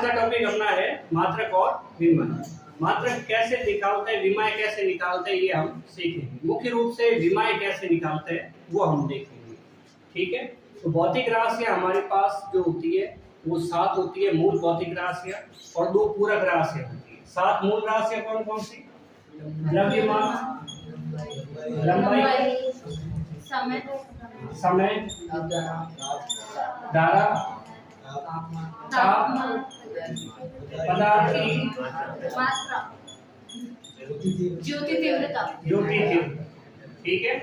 आज का टॉपिक अपना है मात्रक और विमय। मात्रक कैसे निकालते हैं, विमय कैसे निकालते हैं, ये हम सीखेंगे। मुख्य रूप से विमय कैसे निकालते हैं वो हम देखेंगे। ठीक है, तो भौतिक राशियां हमारे पास जो होती है वो 7 होती है, मूल भौतिक राशियां, और 2 पूरक राशियां होती है। 7 मूल राशियां कौन कौन सी? द्रव्यमान, लंबाई, समय, धारा, ताप, पदार्थ की मात्रा, ज्योति तीव्रता। ठीक है,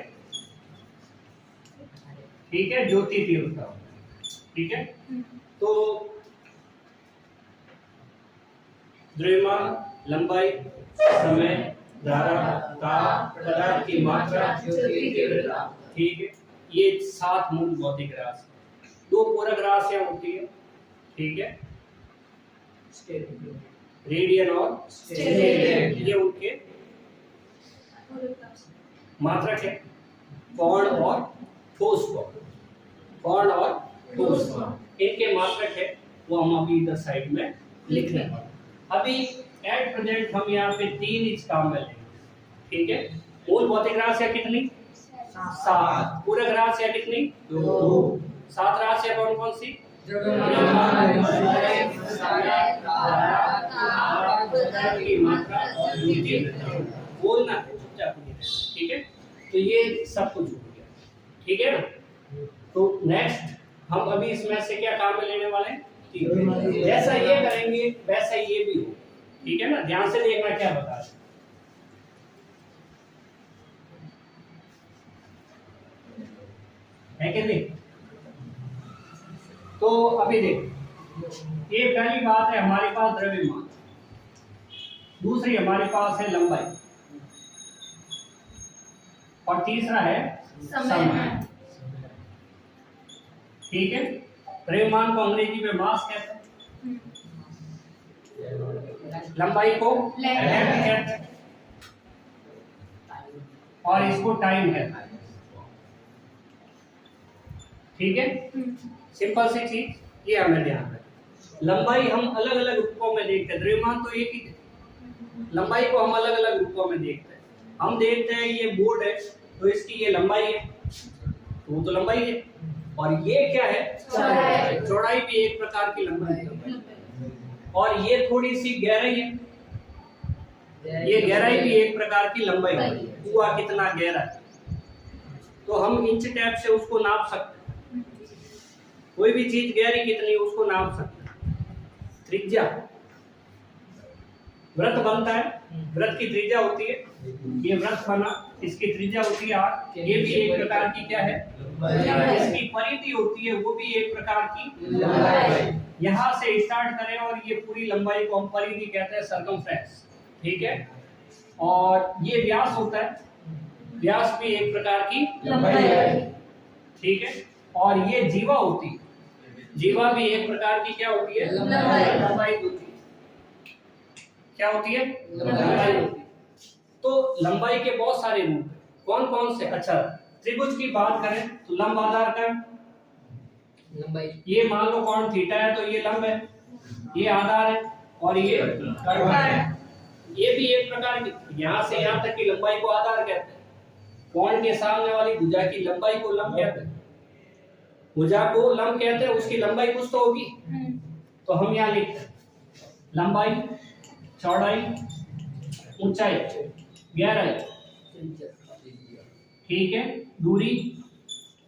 ठीक है, ज्योति तीव्रता। ठीक है, तो द्रव्यमान, लंबाई, समय, धारा, ताप, पदार्थ की मात्रा, ज्योति तीव्रता। ठीक है, ये 7 मूल भौतिक राशि। 2 पूरक राशियां होती है। ठीक है, रेडियन और स्टेरेडियन, ये उनके मात्रक है। कौण और ठोस कौण, कौण और ठोस कौण, इनके मात्रक है, वो हम अभी इधर साइड में लिख रहे हैं। अभी एट प्रेजेंट हम यहाँ पे 3 इस काम में लेंगे। ठीक है, मूल भौतिक राशियां कितनी? 7। पूरक राशियां कितनी? 2। 7 राशियां कौन कौन सी? बोलना है चुपचाप। ठीक है, तो ये सब कुछ हो गया। ठीक है ना, तो नेक्स्ट हम अभी इसमें से क्या काम में लेने वाले हैं? जैसा ये करेंगे वैसा ये भी हो। ठीक है ना, ध्यान से देखना क्या बता रहे है कि नहीं। तो अभी देखो, ये पहली बात है हमारे पास द्रव्यमान, दूसरी हमारे पास है लंबाई, और तीसरा है समय। ठीक है, द्रव्यमान को अंग्रेजी में मास कहते हैं, लंबाई को लेंथ कहते हैं, और इसको टाइम कहते हैं। ठीक है, सिंपल सी चीज, ये हमें ध्यान रखना। लंबाई हम अलग अलग रूपों में देखते हैं, द्रव्यमान तो एक ही है, लंबाई को हम अलग अलग रूपों में देखते हैं। हम देखते हैं ये बोर्ड है तो इसकी ये लंबाई है, तो वो तो लंबाई है। और ये क्या है? चौड़ाई। चौड़ाई भी एक प्रकार की लंबाई है। और ये थोड़ी सी गहराई है, ये गहराई भी एक प्रकार की लंबाई है। कुआं कितना गहरा है, तो हम इंच टेप से उसको नाप सकते हैं। कोई भी चीज गहरी कितनी है उसको नाप सकते हैं। त्रिज्या, वृत्त बनता है, वृत्त की त्रिज्या होती है, ये वृत्त बना, इसकी त्रिज्या होती है 8, ये भी एक प्रकार की क्या है? इसकी परिधि होती है, वो भी एक प्रकार की। यहाँ से स्टार्ट करें और ये पूरी लंबाई को हम परिधि कहते हैं, सर्कमफ्रेंस। ठीक है, और ये व्यास होता है, व्यास भी एक प्रकार की लंबाई है। ठीक है, और ये जीवा होती है, जीवा भी एक प्रकार की क्या होती है? लंबाई होती है। क्या होती है? लंबाई होती है। तो लंबाई के बहुत सारे रूप हैं, कौन कौन से? अच्छा, त्रिभुज की बात करें तो लंब आधार का लंबाई, ये मान लो कोण थीटा है तो ये लंब है, ये आधार है, और ये कर्व है। ये भी एक प्रकार की, यहाँ से यहाँ तक की लंबाई को आधार कहते हैं। कोण के सामने वाली भुजा की लंबाई को लंब कहते हैं। भुजा को लंब कहते हैं, उसकी लंबाई कुछ तो होगी, तो हम यहाँ लिखते हैं लंबाई, चौड़ाई, ऊंचाई, गहराई, ठीक है, दूरी,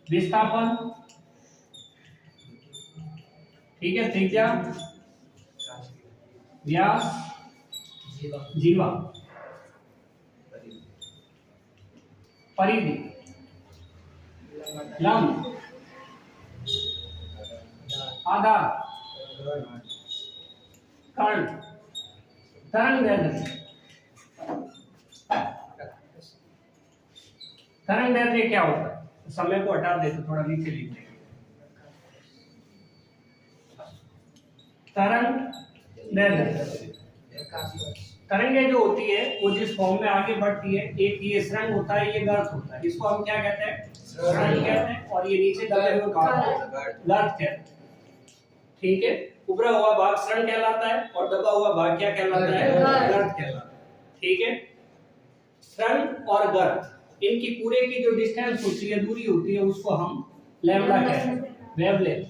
विस्थापन, ठीक है, त्रिज्या, व्यास, जीवा, परिधि, लंब, आधार, कर्ण, तरंगदैर्ध्य। तरंगदैर्ध्य क्या होता है? समय को हटा दे तो थोड़ा नीचे लिख देंगे। तरंगदैर्ध्य, तरंगे जो होती है वो जिस फॉर्म में आगे बढ़ती है, एक ये सुरंग होता है, ये गर्त होता है, इसको हम क्या कहते हैं? सुरंग कहते हैं, और ये नीचे दबे हुए गर्त कहते हैं। ठीक है, उभरा हुआ भाग शरण कहलाता है और दबा हुआ भाग क्या कहलाता है? गर्त कहलाता है। ठीक है, शरण और गर्त इनकी पूरे की जो डिस्टेंस होती है, दूरी होती है, उसको हम लैम्डा कहते हैं, वेवलेंथ।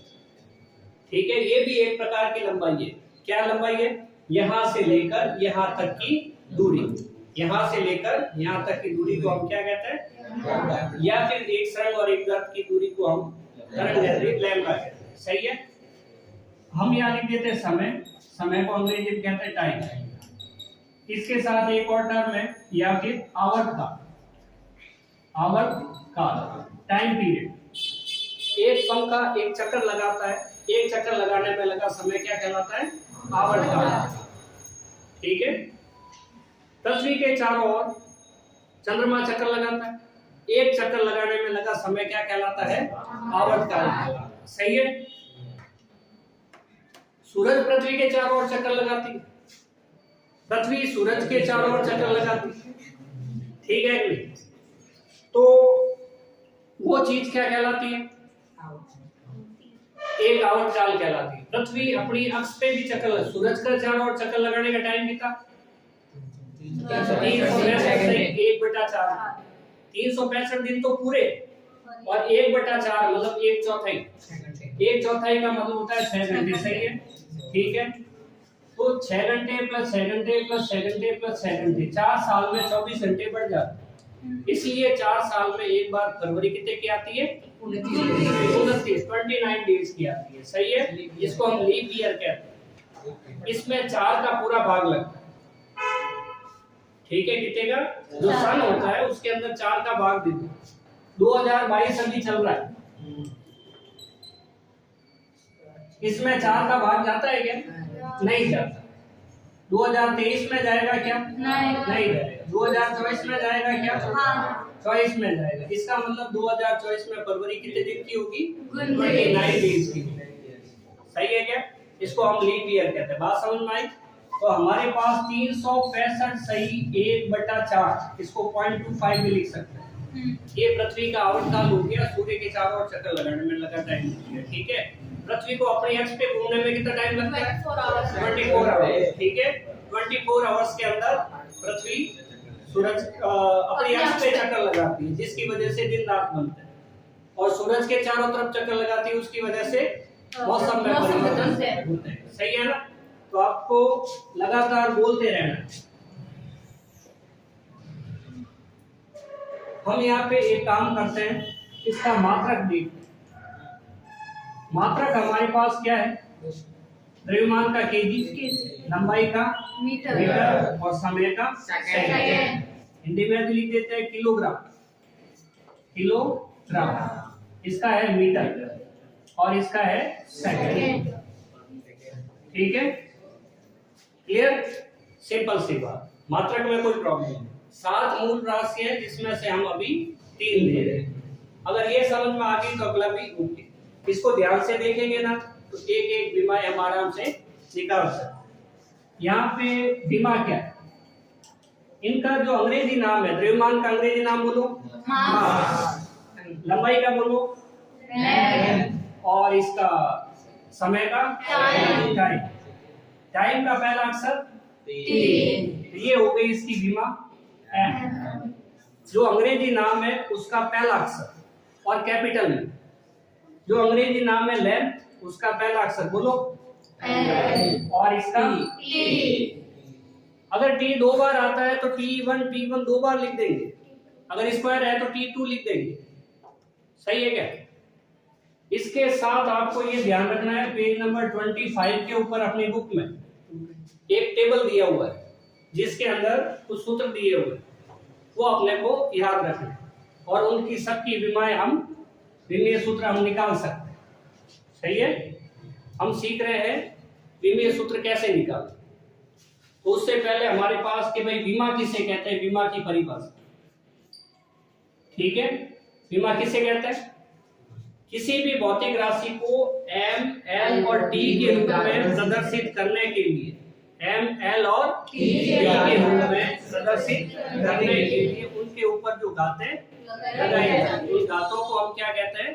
ठीक है, ये भी एक प्रकार की लंबाई है। क्या लंबाई है? यहां से लेकर यहां तक की दूरी, यहां से लेकर यहां तक की दूरी को हम क्या कहते हैं? या फिर एक शरण और एक गर्त की दूरी को हम लैम्डा कहते हैं। सही है, हम यहाँ लिख देते हैं समय, समय को अंग्रेजी में कहते हैं टाइम। इसके साथ एक और टर्म है या फिर आवर्तकाल, आवर्तकाल टाइम पीरियड। एक पंखा एक चक्कर लगाता है, एक चक्कर लगाने में लगा समय क्या कहलाता है? आवर्तकाल। ठीक है, पृथ्वी के चारों ओर चंद्रमा चक्कर लगाता है, एक चक्कर लगाने में लगा समय क्या कहलाता है? आवर्तकाल। सही है, सूरज पृथ्वी के चारों ओर चक्कर लगाती है, पृथ्वी सूरज के चारों ओर चक्कर लगाती है। ठीक है, तो वो चीज क्या कहलाती है? एक आवर्तकाल कहलाती है। पृथ्वी अपनी अक्ष पे भी चक्कर, सूरज का चारों ओर चक्कर लगाने का टाइम कितना? 365 से 1/4, 365 दिन तो पूरे, और 1/4 मतलब 1/4, 1/4 का मतलब होता है 6 घंटे। सही है, ठीक है, तो 6 घंटे प्लस 6 घंटे प्लस 6 घंटे प्लस 6 घंटे, 4 साल में 24 घंटे बढ़ जाते हैं। इसलिए 4 साल में एक बार फरवरी कितने की आती है? 29 डेज की आती है। सही है, इसको हम लीप ईयर कहते हैं। इसमें 4 का पूरा भाग लगता है। ठीक है, कितने का? जो सन होता है उसके अंदर 4 का भाग दे दो। 2022 अभी चल रहा है, इसमें 4 का भाग जाता है क्या? नहीं जाता। 2023 में जाएगा क्या? नहीं जाएगा। 2024 में जाएगा क्या? हाँ। 24 में जाएगा। इसका मतलब 2024 में फरवरी कितने दिन की होगी? 29 डेज की। सही है क्या? इसको हम लीप ईयर कहते हैं। बात समझ में आई? तो हमारे पास 365 सही 1/4, इसको 0.25 में लिख सकते हैं। ये पृथ्वी का आवर्तकाल हो गया, सूर्य के चारों ओर चक्कर लगाने में लगा टाइम। ठीक है, पृथ्वी को अपनी अक्ष पे घूमने में कितना टाइम लगता है? 24 आवर्स। ठीक है, 24 आवर्स के अंदर पृथ्वी सूरज अपनी अक्ष पे चक्कर लगाती है, जिसकी वजह से दिन रात बनता है, और सूरज के चारों तरफ चक्कर लगाती है, उसकी वजह से मौसम में परिवर्तन होता है। सही है ना? तो आपको लगातार बोलते रहना। हम यहाँ पे एक काम करते हैं, इसका मात्रक देखते हैं। मात्रक हमारे पास क्या है? द्रव्यमान का केजी, लंबाई का मीटर और समय का सेकंड। हिंदी में भी लिख देते हैं किलोग्राम, किलोग्राम। इसका है मीटर और इसका है सेकंड। ठीक है, क्लियर? सिंपल सी बात। मात्रक में कोई प्रॉब्लम नहीं। 7 मूल राशि है जिसमें से हम अभी 3 ले रहे हैं। अगर ये समझ में आ गई तो अगला भी ओके। इसको ध्यान से देखेंगे ना तो एक एक विमा हम आराम से निकाल सकते। यहाँ पे विमा क्या है? इनका जो अंग्रेजी नाम है, द्रव्यमान का अंग्रेजी नाम बोलो मास, लंबाई का बोलो और इसका समय का टाइम। टाइम का पहला अक्षर T, ये हो गई इसकी विमा M। जो अंग्रेजी नाम है उसका पहला अक्षर और कैपिटल में, जो अंग्रेजी नाम है लेंथ, उसका पहला अक्षर बोलो और इसका T। अगर T 2 बार आता है तो T1 2 बार लिख देंगे, अगर स्क्वायर है तो T2 लिख देंगे। सही है क्या? इसके साथ आपको ये ध्यान रखना है, पेज नंबर 25 के ऊपर अपनी बुक में एक टेबल दिया हुआ है जिसके अंदर कुछ सूत्र दिए हुए हैं, वो अपने को याद रखना है और उनकी सबकी विमाएं हम विमीय सूत्र हम निकाल सकते हैं। सही है, हम सीख रहे हैं विमीय सूत्र कैसे निकालें। तो उससे पहले हमारे पास कि भाई बीमा किसे कहते हैं, बीमा की परिभाषा। ठीक है, बीमा किसे कहते हैं? किसी भी भौतिक राशि को M, L और T के रूप में प्रदर्शित करने के लिए, M, L और T के रूप में प्रदर्शित करने के लिए उनके ऊपर जो घातें लगाई जाती हैं, उन घातों को हम क्या कहते हैं?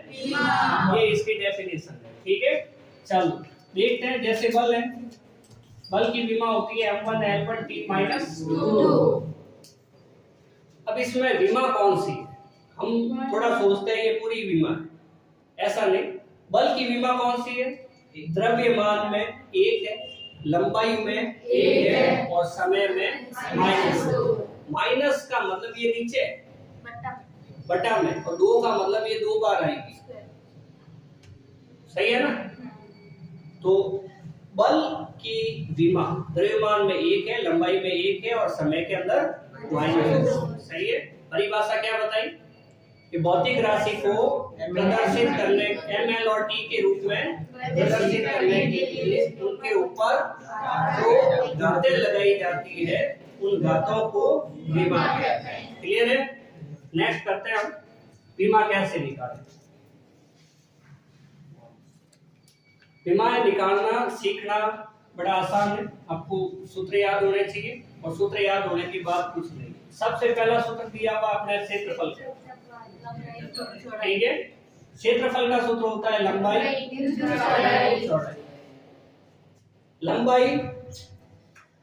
ये इसकी डेफिनेशन है। ठीक है, चलो देखते हैं, जैसे बल है, बल की विमा होती है m1 L1 T माइनस 2। अब इसमें विमा कौन सी है, हम थोड़ा सोचते हैं ये पूरी विमा है, ऐसा नहीं। बल की विमा कौन सी है, द्रव्यमान में 1 है, लंबाई में 1 है और समय में -2। माइनस का मतलब ये नीचे है बटा में, और 2 का मतलब ये 2 बार आएगी, सही है ना। तो बल की विमा द्रव्यमान में 1 है, लंबाई में 1 है और समय के अंदर -2, सही है। परिभाषा क्या बताई कि भौतिक राशि को प्रदर्शित करने ml और t के रूप में प्रदर्शित करने के लिए उनके ऊपर जो घातें लगाई जाती है उन घातों को विमा कहते हैं। क्लियर है। नेक्स्ट करते हैं हम विमा कैसे निकालें। विमा निकालना सीखना बड़ा आसान है, आपको सूत्र याद होने चाहिए और सूत्र याद होने की बात कुछ नहीं। सबसे पहला सूत्र दिया हुआ अपने क्षेत्रफल का, ठीक है। क्षेत्रफल का सूत्र होता है लंबाई चौड़ाई। लंबाई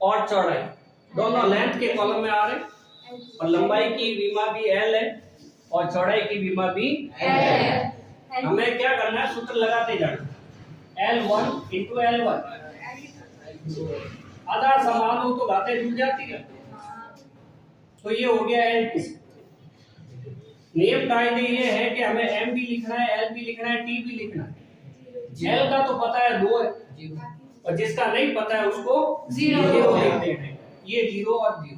और चौड़ाई दोनों लेंथ के कॉलम में आ रहे हैं, और लंबाई की विमा भी L है और चौड़ाई की विमा भी L है। हमें क्या करना है, सूत्र लगाते जाना, L1 into L1। आधार समान हो तो घातें जुड़ जाती है, तो ये हो गया L2। नियम कायदे ये है कि हमें M भी लिखना है, L भी लिखना है, T भी लिखना है। L का तो पता है 2 है, और जिसका नहीं पता है उसको 0 लिखते हैं। ये 0 और 0,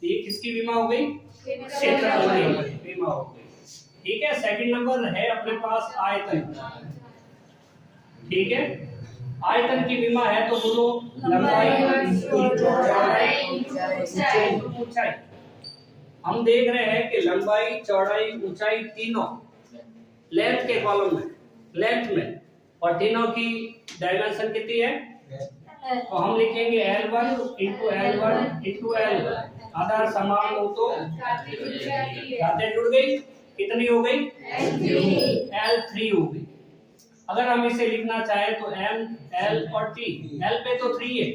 ये किसकी विमा हो गई, क्षेत्रफल की विमा हो गई, ठीक है। सेकंड नंबर है अपने पास आयतन, ठीक है। आयतन की विमा है तो बोलो लंबाई चौड़ाई ऊंचाई। हम देख रहे हैं कि लंबाई चौड़ाई ऊंचाई तीनों लेंथ के कॉलम में, लेंथ में, और तीनों की डायमेंशन कितनी है, तो हम लिखेंगे L1 into L1 into L1। आधार समान हो तो घातें जुड़ गई, कितनी हो गई, L3 हो गई। अगर हम इसे लिखना चाहें तो M L और T, L पे तो 3 है,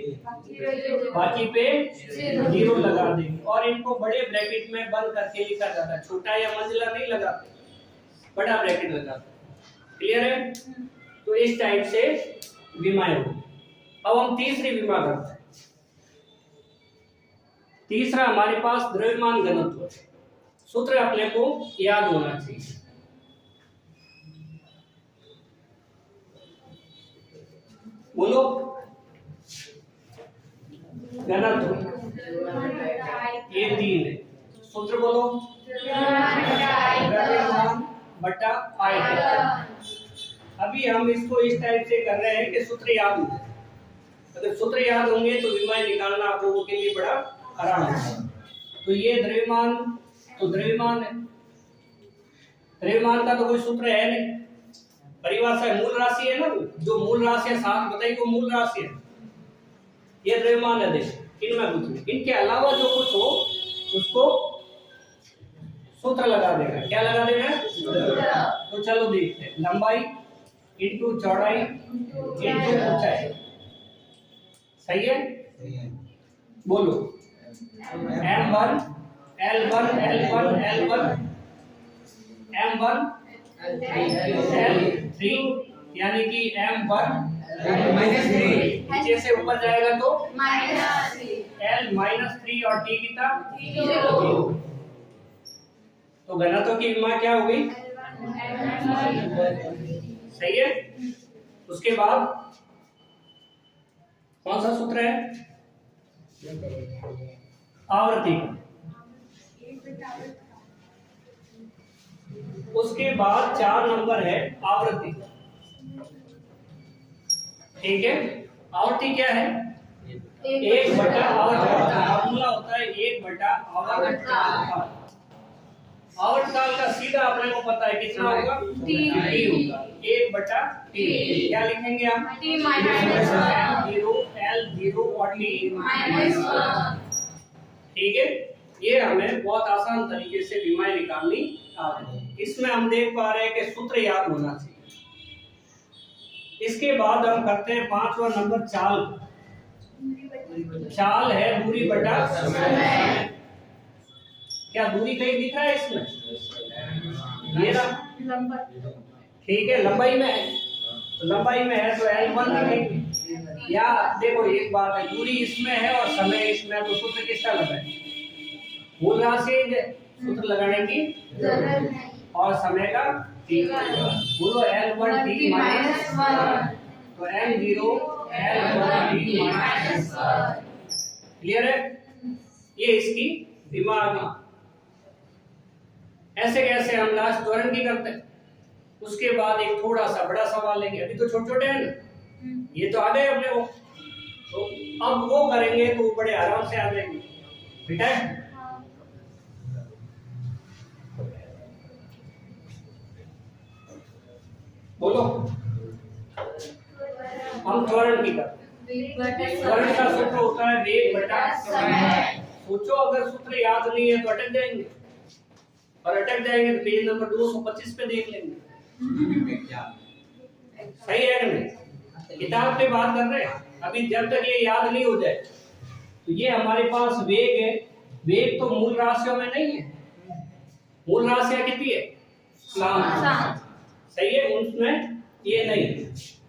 बाकी पे 0 लगा देंगे, और इनको बड़े ब्रैकेट में बंद करके लिखा जाता है, छोटा या मंजिला नहीं लगाते, बड़ा ब्रैकेट लगाते। क्लियर है। तो इस टाइप से विमाएं होगी। अब हम तीसरी विमा करते हैं। तीसरा हमारे पास द्रव्यमान घनत्व। सूत्र अपने को याद होना चाहिए। बोलो घनत्व, ये 3 है। सूत्र बोलो द्रव्यमान बटा आयतन। अभी हम इसको इस टाइप से कर रहे हैं कि सूत्र याद हो। अगर सूत्र याद होंगे तो विमाएं निकालना आप लोगों के लिए बड़ा आराम होगा। तो ये द्रव्यमान, तो द्रव्यमान है, द्रव्यमान का तो कोई सूत्र है नहीं, परिभाषा है, मूल राशि है ना, जो मूल राशि है साथ बताइए वो मूल राशि है। ये द्रव्यमान है, देखो इनमें कुछ, इनके अलावा जो कुछ हो उसको सूत्र लगा देना। क्या लगा देना, तो चलो देखते हैं। लंबाई इंटू चौड़ाई इंटू ऊंचाई, सही है। बोलो M1 L1 L1 L1 M1 L3, यानी कि M1 नीचे से ऊपर जाएगा तो L-3 और T कितना 0। तो घनत्व की विमा क्या हो गई, सही है। उसके बाद कौन सा सूत्र है, आवृत्ति। उसके बाद 4 नंबर है आवृत्ति, ठीक है। आवृत्ति क्या है, 1 बटा आवर्तकाल। फॉर्मूला होता है 1 बटा आवर्तकाल। आवर्तकाल का सीधा अपने को पता है कितना होगा, T होगा, 1 बटा T। क्या लिखेंगे हम, T -1 L0 और T -1, ठीक है। ये हमें बहुत आसान तरीके से विमाएं निकालनी आ रही है। इसमें हम देख पा रहे हैं कि सूत्र याद होना चाहिए। इसके बाद हम करते हैं 5वां नंबर चाल। चाल है दूरी बटा समय। क्या दूरी कहीं दिख रहा है इसमें? ये रहा, ठीक है, लंबाई में है, तो लंबाई में है तो L1 लिखेंगे। या देखो एक बात है, दूरी इसमें है और समय इसमें है, तो सूत्र किसका लगाएं? मूल राशि सूत्र लगाने की जरूरत नहीं, और समय का बोलो L1 t माइनस 1, तो M0 L1 t minus 1। Clear है? ये इसकी दिमागी। ऐसे कैसे हम लास्ट त्वरण की करते हैं। उसके बाद एक थोड़ा सा बड़ा सवाल लेंगे, अभी तो छोटे छोटे हैं ना, ये तो आ गए अपने को, तो अब वो करेंगे तो बड़े आराम से आ जाएंगे। ठीक है, बोलो। हम त्वरण की करते हैं। त्वरण का सूत्र होता है वेग बटा समय। सोचो अगर सूत्र याद नहीं है तो अटक जाएंगे, और अटक जाएंगे तो पेज नंबर 225 पे देख लेंगे। सही है नहीं? किताब पे बात कर रहे हैं। अभी जब तक ये याद नहीं हो जाए, तो ये हमारे पास वेग है। वेग तो मूल राशियों में नहीं है। मूल राशियां कितनी है? 7। सही है, उसमें ये नहीं है।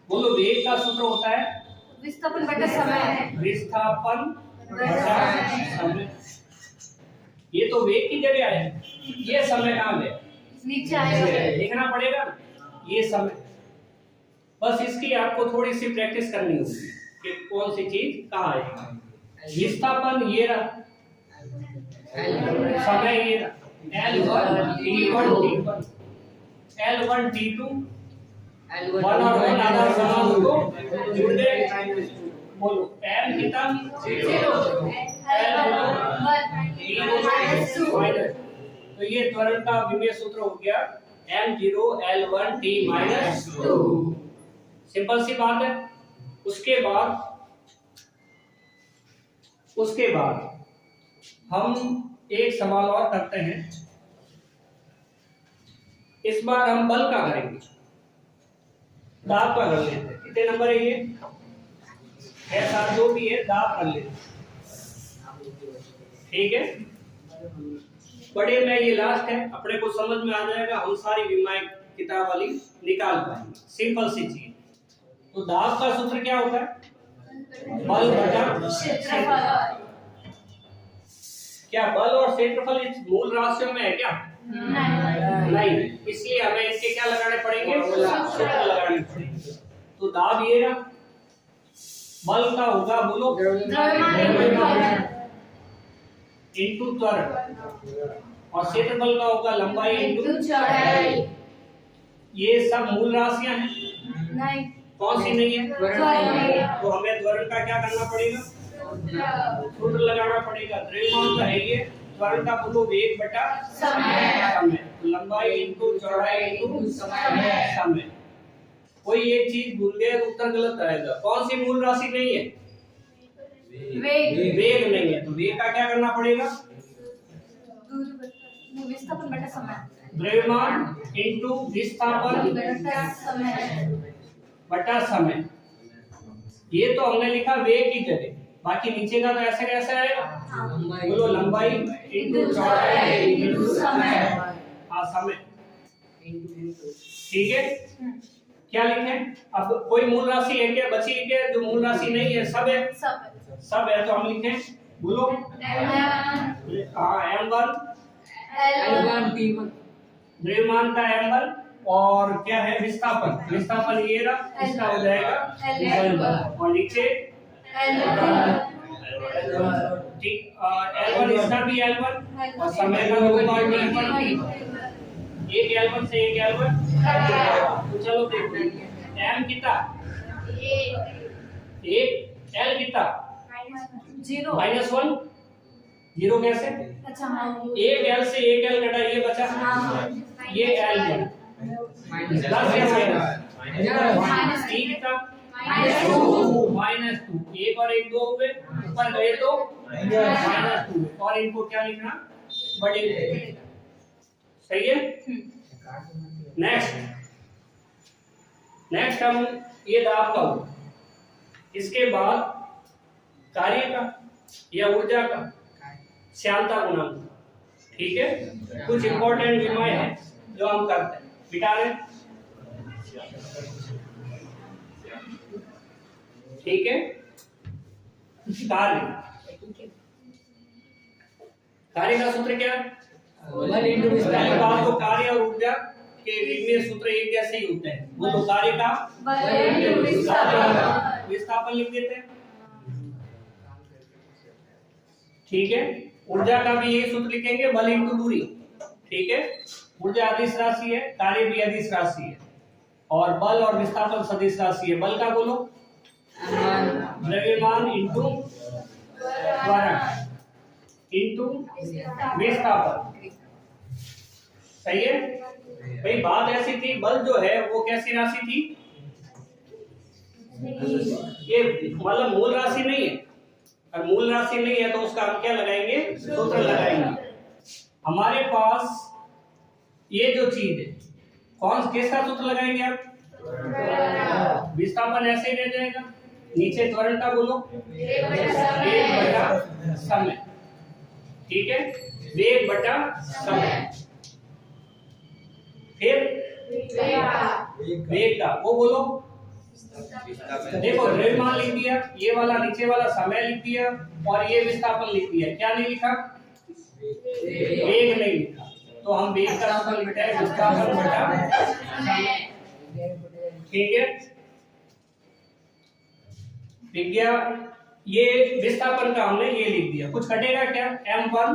बोलो वेग का सूत्र होता है विस्थापन बटा समय। विस्थापन बटा समय। ये तो वेग की जगह है, ये समय कहाँ है? नीचे आएगा, देखना पड़ेगा ये समय। बस इसकी आपको थोड़ी सी प्रैक्टिस करनी होगी कि कौन सी चीज कहाँ आएगी। विस्थापन ये रहा, समय ये रहा, L1 T1 T1 L1 T2 1 और 1 आधा समान को जुड़ गए। बोलो L कितना? 0 L1 तो ये त्वरण का विमेय सूत्र हो गया M0 L1 T minus 2। Simple सी बात है। उसके बाद हम एक सवाल और करते हैं। इस बार हम बल का करेंगे, दाब का कर लेते हैं। कितने नंबर है ये? ऐसा जो भी है दाब कर लेते हैं, ठीक है। बड़े में ये लास्ट है, अपने को समझ में आ जाएगा, हम सारी विमाएं किताब वाली निकाल पाएंगे। सिंपल सी चीज। तो दाब का सूत्र क्या होता है? बल बटा क्षेत्रफल। क्या बल और क्षेत्रफल इस मूल राशियों में है क्या? नहीं, इसलिए हमें इसके क्या लगाने पड़ेंगे? सूत्र लगाने पड़ेंगे। तो दाब ये रहा, बल का होगा बोलो इनटू त्वरण, और क्षेत्रफल का होगा लंबाई इनटू चौड़ाई। ये सब मूल राशियां हैं? नहीं। कौन सी नहीं है? तो हमें त्वरण का क्या करना पड़ेगा? सूत्र लगाना पड़ेगा। द्रव्यमान का है ये, त्वरण का बोलो वेग बटा समय। लंबाई इनटू चौड़ाई इनटू समय। कोई एक चीज भूल गए तो उत्तर गलत आएगा। कौन सी मूल राशि नहीं है? वेग नहीं है, तो वेग का क्या करना पड़ेगा? विस्थापन बटा समय। द्रव्यमान इनटू विस्थापन बटा समय। ये तो हमने लिखा वेग की जगह, बाकी नीचे का तो ऐसे कैसे आएगा? बोलो लंबाई इनटू चौड़ाई इनटू समय। हाँ, समय, ठीक है। क्या लिखें? अब कोई मूल राशि है क्या? बची है क्या जो मूल राशि नहीं है? सब है, सब है। तो हम लिखें बोलो M1 L1 द्रव्यमान का M1, और क्या है? विस्थापन। विस्थापन ये रहा, इसका हो जाएगा L1, और नीचे ठीक L1 इसका भी L1, और समय का होगा T1। एक L1 से एक L1। तो चलो देखो M कितना? 1 L कितना? -1। 0 कैसे? अच्छा हाँ, एक L से एक L घटा, ये बचा ये L1 प्लस या माइनस T कितना? -2। एक और एक 2 हुए, ऊपर गए तो -2, और इनको क्या लिखना? बड़े। सही है। नेक्स्ट हम ये दाब का हुआ। इसके बाद कार्य का या ऊर्जा का श्यानता गुणांक। ठीक है, कुछ इंपॉर्टेंट विनिमय है जो हम करते हैं। बिटा रहे, ठीक है। कार्य का सूत्र क्या है? पहली बात तो कार्य और ऊर्जा के विनिमय सूत्र एक जैसे ही होते हैं। वो तो कार्य का विस्थापन लिख देते हैं, ठीक है। ऊर्जा का भी यही सूत्र लिखेंगे, बल इंटू दूरी। ठीक है, ऊर्जा अदिश राशि है, कार्य भी अदिश राशि है, और बल और विस्थापन सदिश राशि है। बल का बोलो द्रव्यमान इंटू त्वरण इंटू विस्थापन। सही है भाई। बात ऐसी थी, बल जो है वो कैसी राशि थी? ये मतलब मूल राशि नहीं है। और मूल राशि नहीं है तो उसका हम क्या लगाएंगे? सूत्र लगाएंगे। हमारे पास ये जो चीज है, कौन किसका सूत्र लगाएंगे आप? विस्थापन ऐसे ही रह जाएगा। नीचे त्वरण का बोलो वेग बटा समय। ठीक है, वेग बटा समय। फिर वेग का वो बोलो, देखो द्रव्यमान लिख दिया, ये वाला नीचे वाला समय लिख दिया, और ये विस्थापन लिख दिया। क्या नहीं लिखा? वेग नहीं लिखा। तो हम वेग का सूत्र लिखते हैं विस्थापन बटा समय। ठीक है, विज्ञा ये विस्थापन का हमने ये लिख दिया। कुछ कटेगा क्या? M1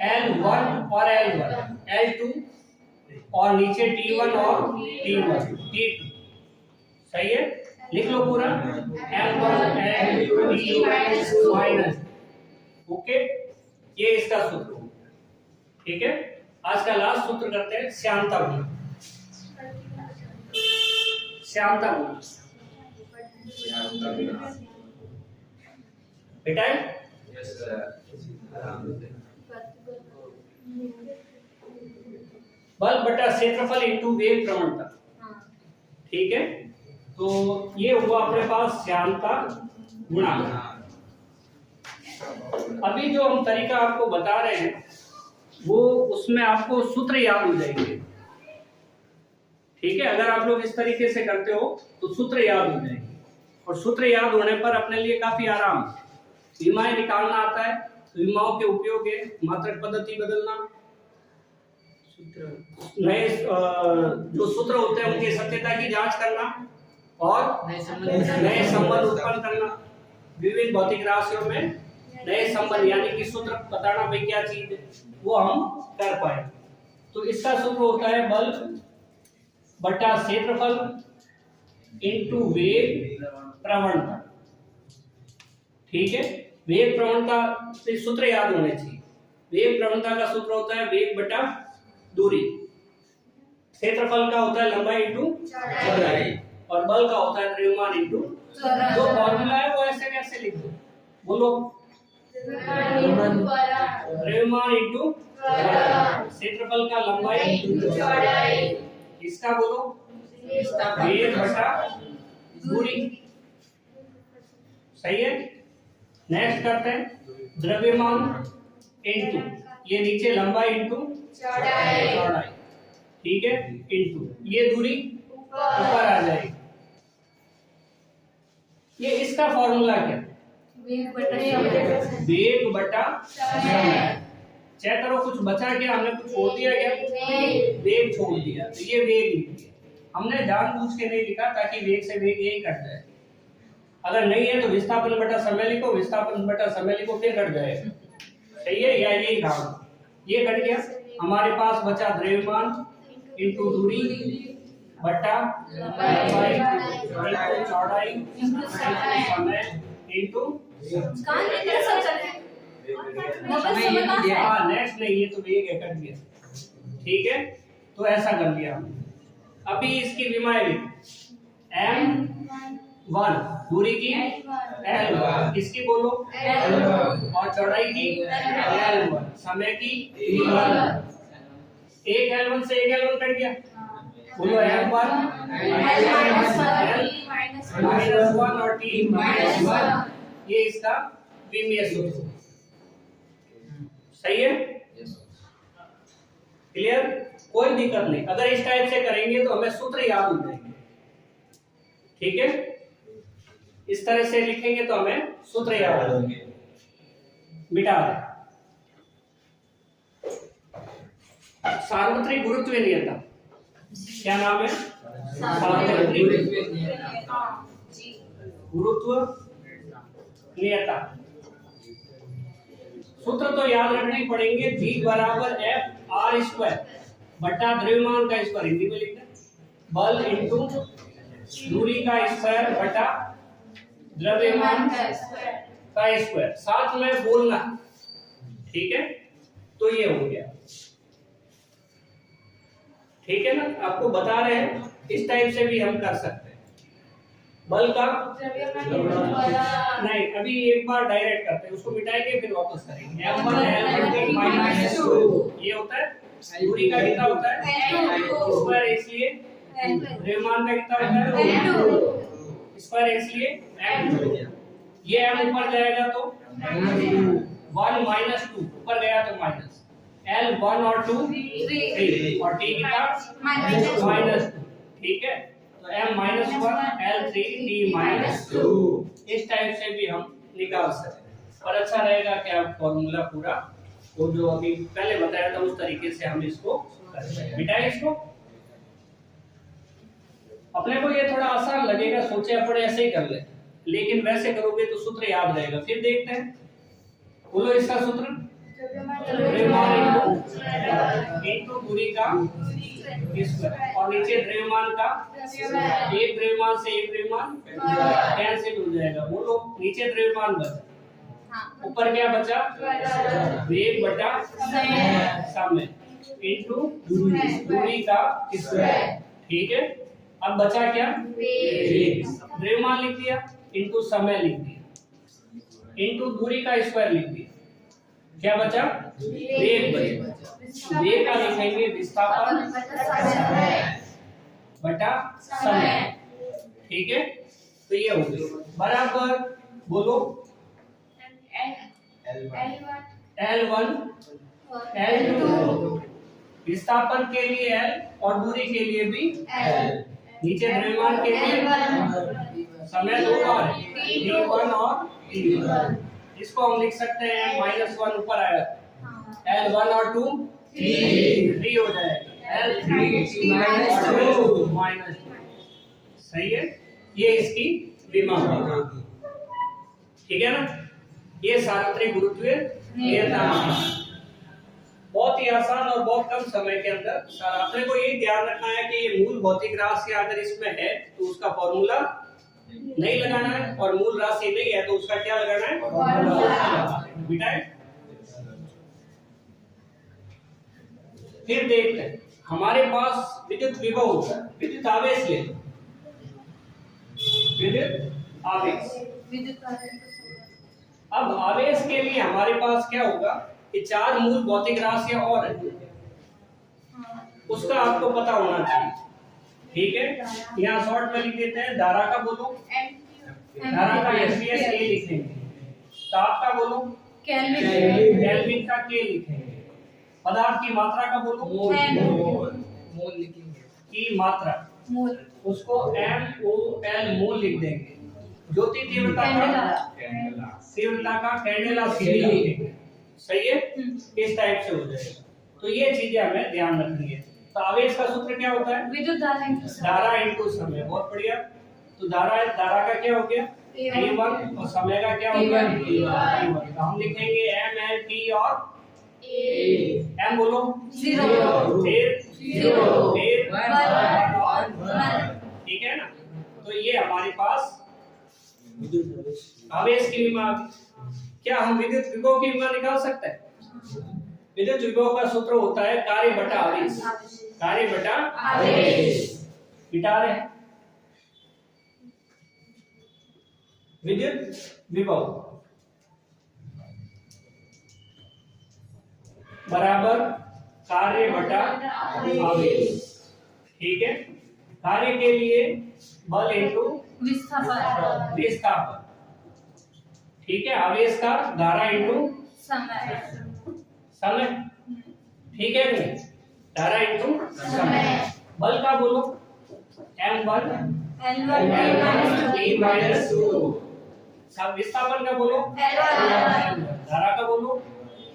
L1 और L1 L2 और नीचे T1 और T1 T2। सही है, लिख लो पूरा M1 L2 T2 minus. Okay, ये इसका सूत्र। ठीक है, आज का लास्ट सूत्र करते हैं श्यानता गुण। श्यानता गुण बेटा बल बटा क्षेत्रफल इंटू वेग प्रवणता। ठीक है, तो ये हुआ अपने पास श्यानता गुणांक। अभी जो हम तरीका आपको बता रहे हैं वो उसमें आपको सूत्र याद हो जाएंगे। ठीक है, अगर आप लोग इस तरीके से करते हो तो सूत्र याद हो जाएंगे, और सूत्र याद होने पर अपने लिए काफी आराम। विमाएं निकालना आता है, विमाओं के उपयोग है मात्रक पद्धति बदलना, नए जो सूत्र होते हैं उनकी सत्यता की जांच करना, और नए संबंध उत्पन्न करना। विभिन्न भौतिक राशियों में नए संबंध यानी कि सूत्र बताना भाई क्या चीज है, वो हम कर पाए। तो इसका सूत्र होता है बल बटा क्षेत्रफल इंटू वेग प्रवणता। ठीक है, वेग प्रवणता से सूत्र याद होने चाहिए। वेग प्रवणता का सूत्र होता है वेग बटा दूरी, क्षेत्रफल का होता है लंबाई इंटू चौड़ाई, और बल का होता है द्रव्यमान इंटू। जो फॉर्मूला है वो ऐसे कैसे लिख दो, बोलो द्रव्यमान इंटू क्षेत्रफल का लंबाई इंटू चौड़ाई, इसका बोलो वेग बटा दूरी। सही है, नेक्स्ट करते हैं द्रव्यमान इंटू ये नीचे लंबाई इंटू चौड़ाई। ठीक है, इंटू ये दूरी ऊपर आ जाएगी। ये इसका फॉर्मूला क्या? वेग बटा समय। चेक करो कुछ बचा क्या, हमने कुछ छोड़ दिया क्या? वेग छोड़ दिया, तो ये वेग लिख दिया। हमने जानबूझ के नहीं लिखा ताकि वेग से वेग यही कट जाए। अगर नहीं है तो विस्थापन बटा समय लिखो, विस्थापन बटा समय लिखो, फिर कट जाएगा। सही है, या यही काम ये कट गया। हमारे पास बचा द्रव्यमान इंटू दूरी बटा लंबाई इंटू चौड़ाई इंटू समय इंटू नेक्स्ट नहीं, ये तो वेग है, कट गया। ठीक है, तो ऐसा कर लिया हमने। अभी इसकी विमाएं लिखो M1 दूरी की L1, इसकी बोलो L1, और चौड़ाई की L1, समय की T1। एक L1 से एक L1 कट गया, बोलो M1 -1 और T -1, ये इसका विमीय सूत्र। सही है, क्लियर, कोई दिक्कत नहीं। अगर इस टाइप से करेंगे तो हमें सूत्र याद हो जाएंगे। ठीक है, इस तरह से लिखेंगे तो हमें सूत्र याद हो जाएंगे। मिटा दें। सार्वत्रिक गुरुत्व नियता, क्या नाम है? सार्वत्रिक गुरुत्व नियता। सूत्र तो याद रखने पड़ेंगे। G बराबर F R स्क्वायर बटा द्रव्यमान का स्क्वायर, हिंदी में लिखते हैं बल इंटू दूरी का स्क्वायर बटा द्रव्यमान का स्क्वायर, साथ में बोलना। ठीक है, तो ये हो गया। ठीक है ना, आपको बता रहे हैं इस टाइप से भी हम कर सकते हैं। बल का नहीं, अभी एक बार डायरेक्ट करते हैं, उसको मिटाएंगे फिर वापस करेंगे। M1 L1 ये होता है, दूरी का कितना होता है स्क्वायर, इसलिए द्रव्यमान का कितना होता है स्क्वायर, इसलिए M2। ये M ऊपर जाएगा तो 1 - 2 ऊपर गया तो माइनस, L1 और 2 3 और T कितना -2। ठीक है, तो M -1 L3 T -2, इस टाइप से भी हम निकाल सकते हैं। और अच्छा रहेगा कि आप फॉर्मूला पूरा वो जो अभी पहले बताया था उस तरीके से हम इसको करें। मिटाएं इसको। अपने को ये थोड़ा आसान लगेगा, सोचे अपने ऐसे ही कर ले, लेकिन वैसे करोगे तो सूत्र याद रहेगा। फिर देखते हैं, बोलो इसका सूत्र इंटू दूरी का स्क्वायर और नीचे द्रव्यमान का, एक द्रव्यमान से एक द्रव्यमान कैंसिल हो जाएगा। बोलो नीचे द्रव्यमान बचा, ऊपर क्या बचा वेग बटा समय इंटू दूरी का स्क्वायर। ठीक है, अब बचा क्या द्रव्यमान लिख दिया इंटू समय लिख दिया इंटू दूरी का स्क्वायर लिख दिया, क्या बचा वेग बचा। वेग का लिखेंगे विस्थापन बटा समय। ठीक है, तो ये हो गया बराबर। बोलो L1 L2, विस्थापन के लिए L और दूरी के लिए भी L, नीचे द्रव्यमान के लिए समय दो बार T1 और T1। इसको हम लिख सकते हैं -1 ऊपर आएगा, L1 और 2 3 हो जाएगा, L3 -2। सही है, ये इसकी विमा। ठीक है ना, ये सार्वत्रिक गुरुत्वीय नियता बहुत ही आसान और बहुत कम समय के अंदर। अपने को ये ध्यान रखना है कि ये मूल भौतिक राशि अगर इसमें है तो उसका फॉर्मूला नहीं लगाना है, और मूल राशि नहीं है तो उसका क्या लगाना है बेटा। फिर देखते हैं, हमारे पास विद्युत विभव होता है, विद्युत आवेश ले लो, विद्युत आवेश। अब आवेश के लिए हमारे पास क्या होगा कि 4 मूल भौतिक राशियां और है, उसका आपको पता होना चाहिए। ठीक है, यहाँ शॉर्ट में लिख देते हैं। धारा का बोलो, धारा का एम्पियर के लिखेंगे, ताप का बोलो केल्विन का के लिखेंगे, पदार्थ की मात्रा का बोलो मोल लिखेंगे, की मात्रा उसको MOL मोल लिख देंगे, ज्योति तीव्रता का कैंडेला लिखेंगे। सही है, इस टाइप से हो जाएगा। तो ये चीजें हमें ध्यान रखनी है। तो आवेश का सूत्र क्या होता है विद्युत धारा इंटू समय। बहुत बढ़िया, तो धारा का क्या हो गया A1 और समय का क्या हो गया T1। तो हम लिखेंगे MLT और M बोलो 0 फिर 1। ठीक है ना, तो ये हमारे पास आवेश की विमा। क्या हम विद्युत विभव की विमा निकाल सकते हैं? विद्युत विभव का सूत्र होता है कार्य बटा आवेश, कार्य बटा आवेश। मिटा रहे हैं विद्युत विभव बराबर कार्य बटा आवेश। ठीक है, कार्य के लिए बल इंटू विस्थापन। ठीक है, आवेश का धारा इंटू समय। समय, ठीक है नहीं, धारा इंटू समय। बल का बोलो m1 L1 माइनस 2। सब विस्थापन का बोलो L1 धारा का बोलो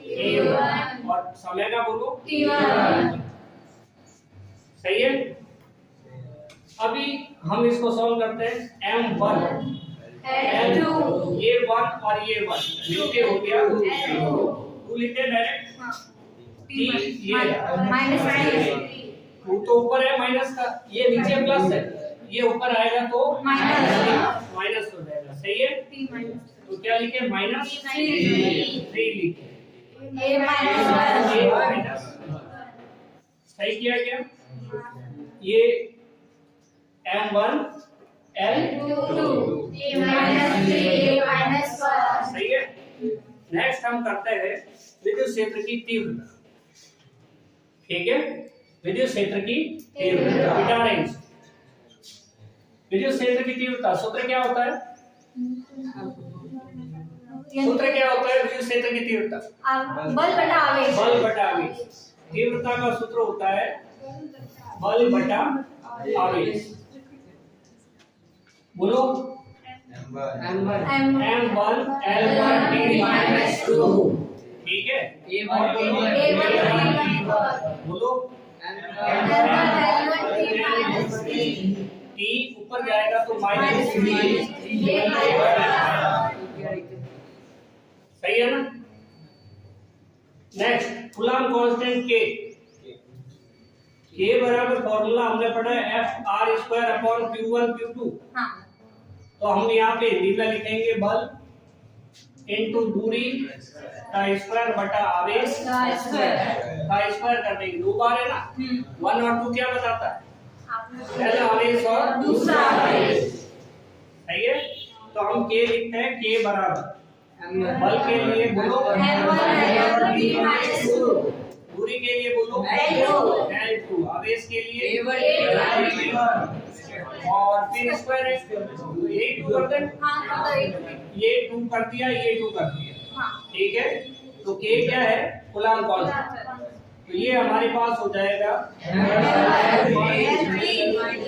T1 और समय का बोलो T1। सही है। अभी हम इसको सॉल्व करते हैं। m1 L2 ये 1 और ये 1 मिलके हो गया 2 लिखते हैं डायरेक्ट। ये -3 2 तो ऊपर है माइनस का, ये नीचे प्लस है, ये ऊपर आएगा तो माइनस हो जाएगा। सही है, तो क्या लिखे माइनस 3 लिखे A माइनस। सही किया क्या? ये m1 L2 सही है। नेक्स्ट हम करते हैं विद्युत क्षेत्र की तीव्रता। ठीक है, विद्युत क्षेत्र की तीव्रता बीटा रेंज। विद्युत क्षेत्र की तीव्रता सूत्र क्या होता है? सूत्र क्या होता है विद्युत क्षेत्र की तीव्रता? बल बटा आवेश। बल बटा आवेश। तीव्रता का सूत्र होता है बल बटा आवेश। बोलो m1 L1 T-2। ठीक है, और बोलो T ऊपर जाएगा तो माइनस 3। सही है ना। नेक्स्ट कूलम्ब कांस्टेंट K बराबर फॉर्मूला हमने पढ़ा है F(r²/Q1 Q2)। तो हम यहाँ पे हिंदी में लिखेंगे बल इनटू दूरी का स्क्वायर बटा आवेश का स्क्वायर कर देंगे। दो बार है ना, 1 और 2 क्या बताता है? पहला आवेश और दूसरा आवेश। सही है, तो हम K लिखते हैं K बराबर बल के लिए बोलो दूरी के लिए बोलो L2, आवेश के लिए और फिर स्क्वायर है तो ये 2 कर दे। ये 2 कर दिया, ये 2 कर दिया। ठीक है, तो K क्या है? Coulomb constant. तो ये हमारे पास हो जाएगा L2 और 1 3 हो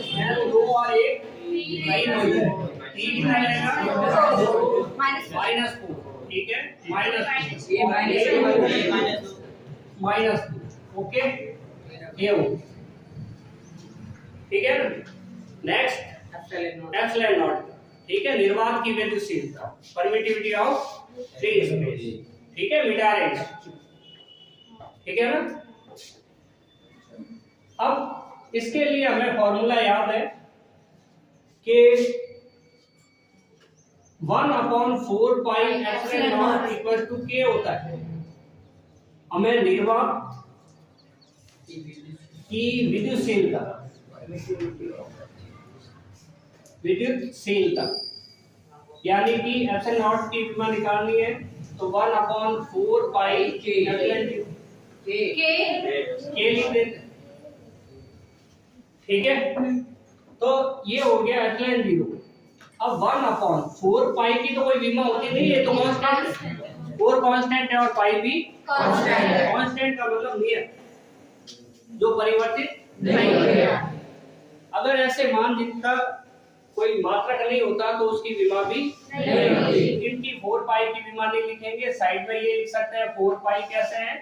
जाएगा। T कितना रहेगा? -4। ठीक है, -2। ओके, ये हो। ठीक है ना। Next epsilon not. ठीक है, निर्वात की विद्युतशीलता परमिटिविटी ऑफ फ्री स्पेस। ठीक है, मीटर रेंज। ठीक है ना। अब इसके लिए हमें फॉर्मूला याद है कि 1/4 pi epsilon not equal to K होता है। हमें निर्वात की विद्युतशीलता यानी कि एप्सिलॉन नॉट की विमा निकालनी है तो 1/4 पाई एप्सिलॉन K लिख देते। ठीक है, तो ये हो गया एप्सिलॉन 0। अब 1/4 पाई की तो कोई विमा होती नहीं है, तो कांस्टेंट है। 4 कांस्टेंट है और पाई भी कांस्टेंट है। कांस्टेंट का मतलब नियत, जो परिवर्तित नहीं होगा। अगर ऐसे मान जिनका कोई मात्रक नहीं होता तो उसकी विमा भी नहीं होती। इनकी 4 पाई की विमा नहीं लिखेंगे, साइड में ये लिख सकते हैं 4 पाई कैसे है?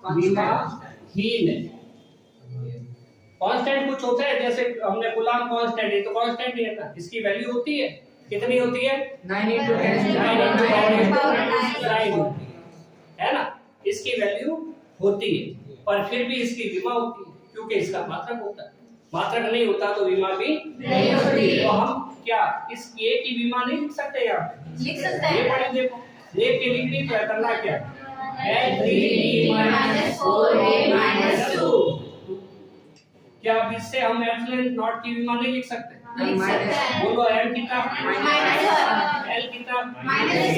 विमाहीन है। कांस्टेंट कुछ होता है, जैसे हमने कूलम्ब कांस्टेंट है तो कांस्टेंट ही है ना, इसकी वैल्यू होती है। कितनी होती है? 9 × 10⁹ है ना, इसकी वैल्यू होती है। पर फिर भी इसकी विमा होती है क्योंकि इसका मात्रक होता है। मात्रक नहीं होता तो विमा भी नहीं होती। तो हम क्या इस A की विमा नहीं लिख सकते? यहाँ लिख सकते हैं। ये पढ़ी देखो, देख के लिखनी तो है, करना क्या? L3 - 4A - 2। क्या अब इससे हम एप्सिलॉन नॉट की विमा नहीं लिख सकते? बोलो M कितना? L कितना? -3।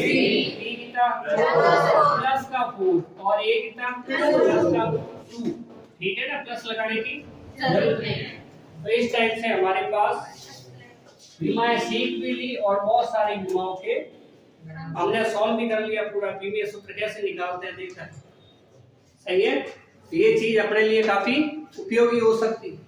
T कितना? प्लस का 4 और A कितना? प्लस का 2। ठीक है ना, प्लस लगाने की जरूरत नहीं। तो इस टाइप से हमारे पास विमाएं सीख भी ली और बहुत सारी विमाओं के हमने सॉल्व भी कर लिया। पूरा विमीय सूत्र कैसे निकालते हैं देखा। सही है, तो ये चीज अपने लिए काफी उपयोगी हो सकती है।